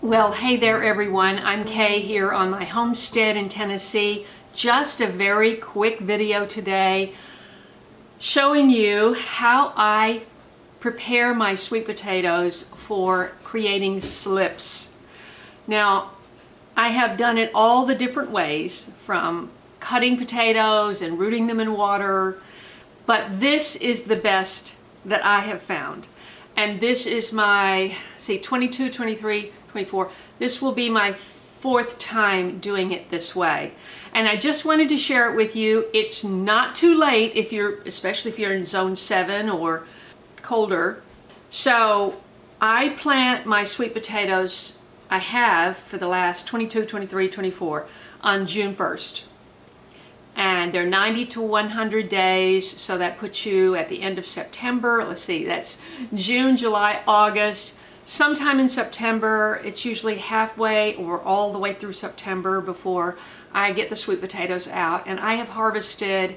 Well, hey there everyone. I'm Kay here on my homestead in Tennessee. Just a very quick video today showing you how I prepare my sweet potatoes for creating slips. Now, I have done it all the different ways, from cutting potatoes and rooting them in water, but this is the best that I have found. And this is my, 22, 23, 24. This will be my fourth time doing it this way. And I just wanted to share it with you. It's not too late if you're, especially if you're in zone 7 or colder. So I plant my sweet potatoes, I have for the last 22, 23, 24 on June 1st. And they're 90 to 100 days, so that puts you at the end of September. Let's see, that's June, July, August. Sometime in September, it's usually halfway or all the way through September before I get the sweet potatoes out. And I have harvested,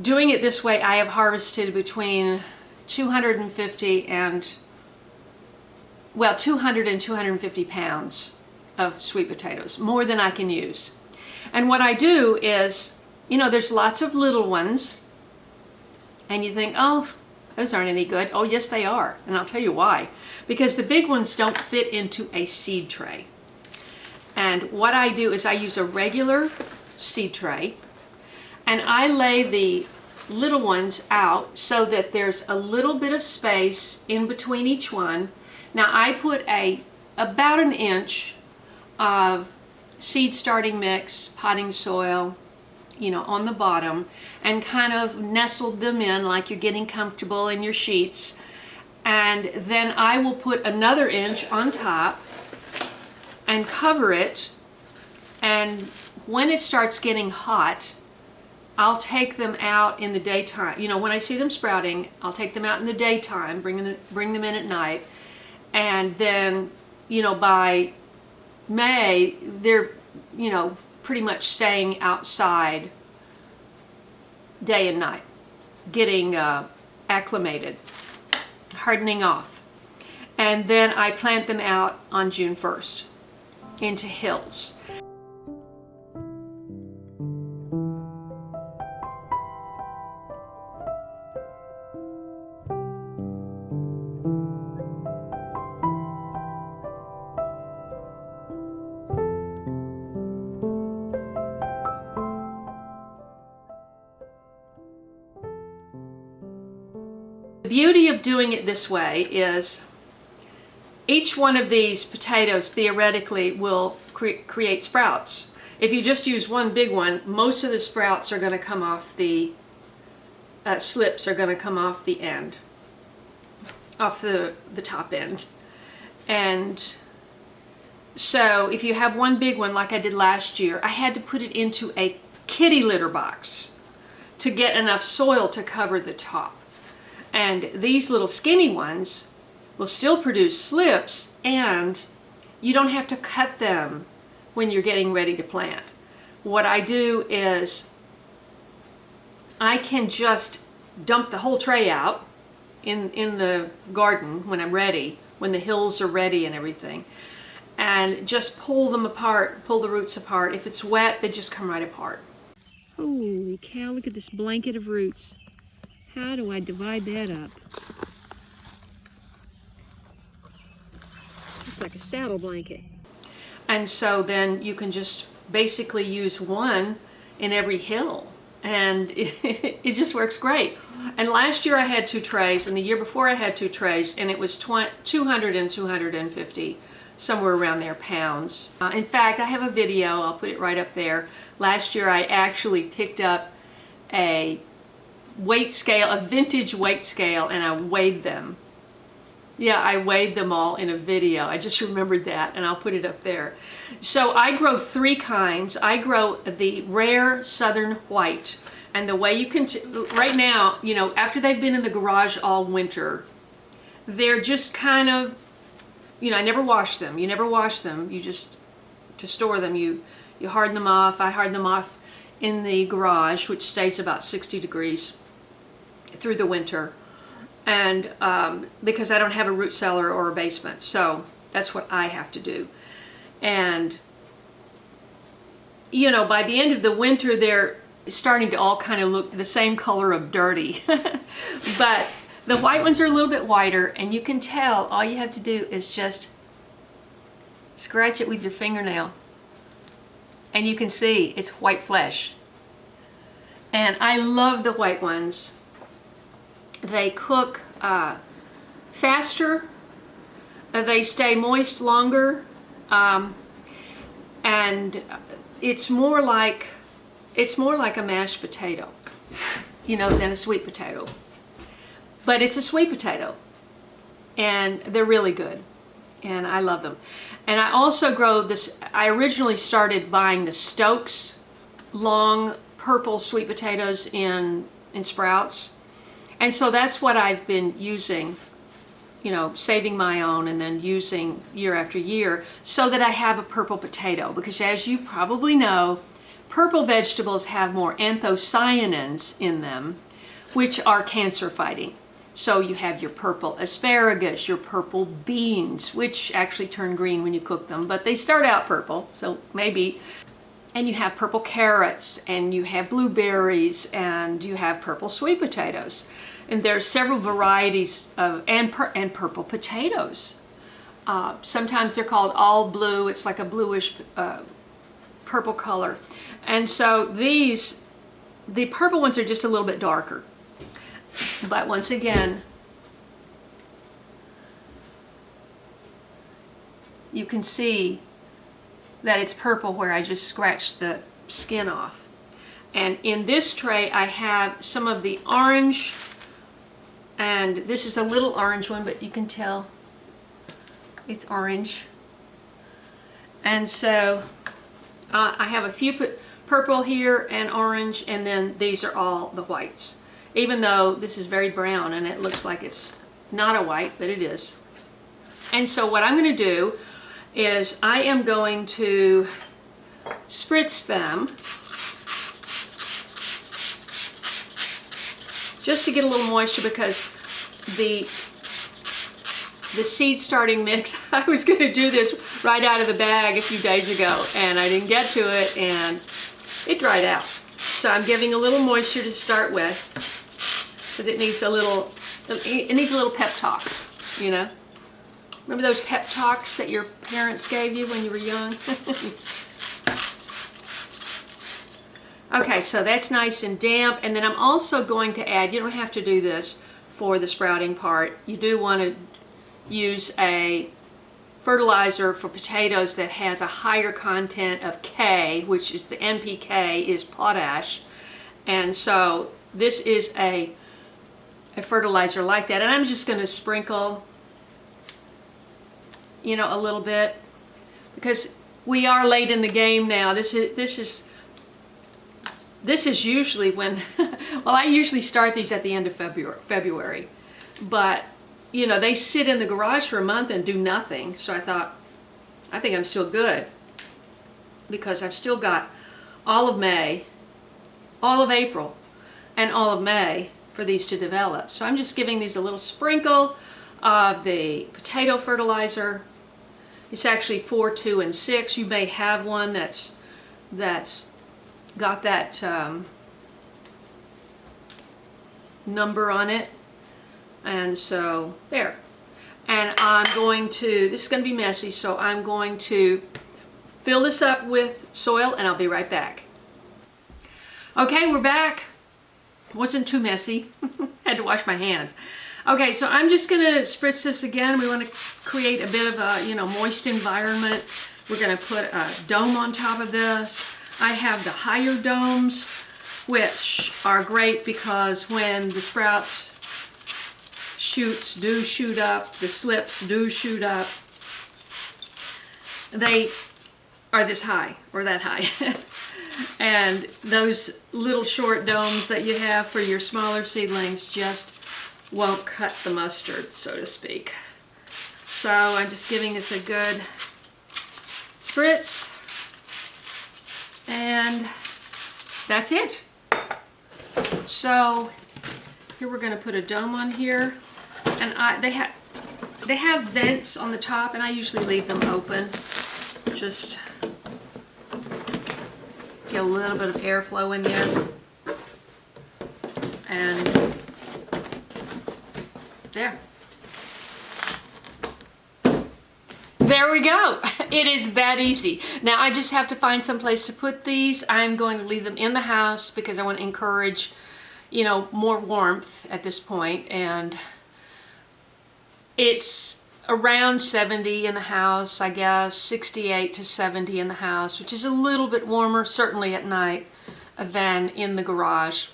doing it this way, I have harvested between 250 and, well, 200 and 250 pounds of sweet potatoes, more than I can use. And what I do is, you know, there's lots of little ones, and you think, oh, those aren't any good. Oh, yes, they are. And I'll tell you why. Because the big ones don't fit into a seed tray. And what I do is I use a regular seed tray, and I lay the little ones out so that there's a little bit of space in between each one. Now, I put about an inch of seed starting mix, potting soil, you know, on the bottom, and kind of nestled them in like you're getting comfortable in your sheets. And then I will put another inch on top and cover it. And when it starts getting hot, I'll take them out in the daytime. You know, when I see them sprouting, I'll take them out in the daytime, bring them in at night. And then, you know, by May, they're, you know, pretty much staying outside day and night, getting acclimated, hardening off. And then I plant them out on June 1st into hills. The beauty of doing it this way is each one of these potatoes theoretically will create sprouts. If you just use one big one, most of the sprouts are going to come off the slips are going to come off the end, off the top end. And so if you have one big one like I did last year, I had to put it into a kitty litter box to get enough soil to cover the top. And these little skinny ones will still produce slips, and you don't have to cut them when you're getting ready to plant. What I do is I can just dump the whole tray out in the garden when I'm ready, when the hills are ready and everything, and just pull them apart, pull the roots apart. If it's wet, they just come right apart. Holy cow, look at this blanket of roots. How do I divide that up? It's like a saddle blanket. And so then you can just basically use one in every hill, and it just works great. And last year I had 2 trays, and the year before I had 2 trays, and it was 200 and 250, somewhere around there, pounds. In fact, I have a video, I'll put it right up there. Last year I actually picked up a weight scale, a vintage weight scale, and I weighed them. Yeah, I weighed them all in a video. I just remembered that, and I'll put it up there. So I grow 3 kinds. I grow the rare Southern White, and the way you can, right now, you know, after they've been in the garage all winter, they're just kind of, you know, I never wash them. You never wash them. You just, to store them, you harden them off. I harden them off in the garage, which stays about 60 degrees through the winter. And because I don't have a root cellar or a basement, so That's what I have to do. And, you know, by the end of the winter, they're starting to all kind of look the same color of dirty. But the white ones are a little bit whiter, and you can tell all you have to do is just scratch it with your fingernail. And you can see it's white flesh. And I love the white ones. They cook faster, they stay moist longer, and it's more like a mashed potato, you know, than a sweet potato. But it's a sweet potato, and they're really good, and I love them. And I also grow this. I originally started buying the Stokes long purple sweet potatoes in sprouts, and so that's what I've been using, you know, saving my own and then using year after year so that I have a purple potato. Because as you probably know, purple vegetables have more anthocyanins in them, which are cancer fighting. So you have your purple asparagus, your purple beans, which actually turn green when you cook them, but they start out purple, so maybe. And you have purple carrots, and you have blueberries, and you have purple sweet potatoes. And there's several varieties of, and purple potatoes. Sometimes they're called all blue. It's like a bluish purple color. And so the purple ones are just a little bit darker. But once again, you can see that it's purple where I just scratched the skin off. And in this tray I have some of the orange, and this is a little orange one, but you can tell it's orange. And so I have a few purple here and orange, and then these are all the whites. Even though this is very brown and it looks like it's not a white, but it is. And so what I'm going to do is I am going to spritz them just to get a little moisture, because the seed starting mix, I was going to do this right out of the bag a few days ago, and I didn't get to it, and it dried out. So I'm giving a little moisture to start with, because it needs a little pep talk, you know. Remember those pep talks that your parents gave you when you were young? Okay, so that's nice and damp. And then I'm also going to add, you don't have to do this for the sprouting part. You do want to use a fertilizer for potatoes that has a higher content of K, which is the NPK is potash. And so this is a fertilizer like that. And I'm just going to sprinkle, you know, a little bit, because we are late in the game now. This is usually when, well, I usually start these at the end of February, but you know, they sit in the garage for a month and do nothing. So I thought, I think I'm still good, because I've still got all of May, all of April, and all of May for these to develop. So I'm just giving these a little sprinkle of the potato fertilizer. It's actually 4, 2, and 6. You may have one that's got that number on it. And so there. And I'm going to, this is going to be messy, so I'm going to fill this up with soil, and I'll be right back. Okay, we're back. Wasn't too messy. Had to wash my hands. Okay, so I'm just going to spritz this again. We want to create a bit of a, you know, moist environment. We're going to put a dome on top of this. I have the higher domes, which are great because when the sprouts shoots do shoot up, the slips do shoot up, they are this high or that high. And those little short domes that you have for your smaller seedlings just won't cut the mustard, so to speak. So I'm just giving this a good spritz, and that's it. So here we're going to put a dome on here, and They have vents on the top, and I usually leave them open. Just get a little bit of airflow in there. And there. There we go. It is that easy. Now I just have to find some place to put these. I'm going to leave them in the house because I want to encourage, you know, more warmth at this point. And it's around 70 in the house, I guess, 68 to 70 in the house, which is a little bit warmer, certainly at night, than in the garage.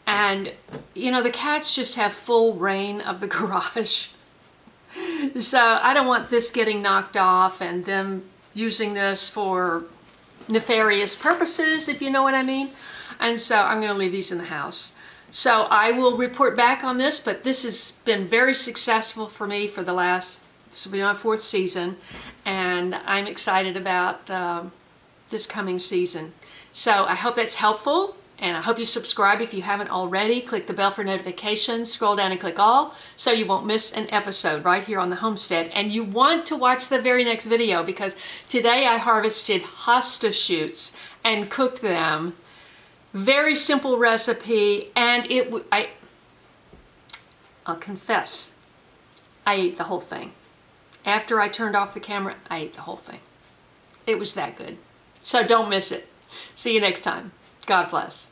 And, you know, the cats just have full reign of the garage. So I don't want this getting knocked off and them using this for nefarious purposes, if you know what I mean. And so I'm going to leave these in the house. So I will report back on this, but this has been very successful for me for the last, this will be my 4th season, and I'm excited about this coming season. So I hope that's helpful. And I hope you subscribe if you haven't already. Click the bell for notifications. Scroll down and click all so you won't miss an episode right here on the homestead. And you want to watch the very next video because today I harvested hosta shoots and cooked them. Very simple recipe, and I'll confess, I ate the whole thing. After I turned off the camera, I ate the whole thing. It was that good. So don't miss it. See you next time. God bless.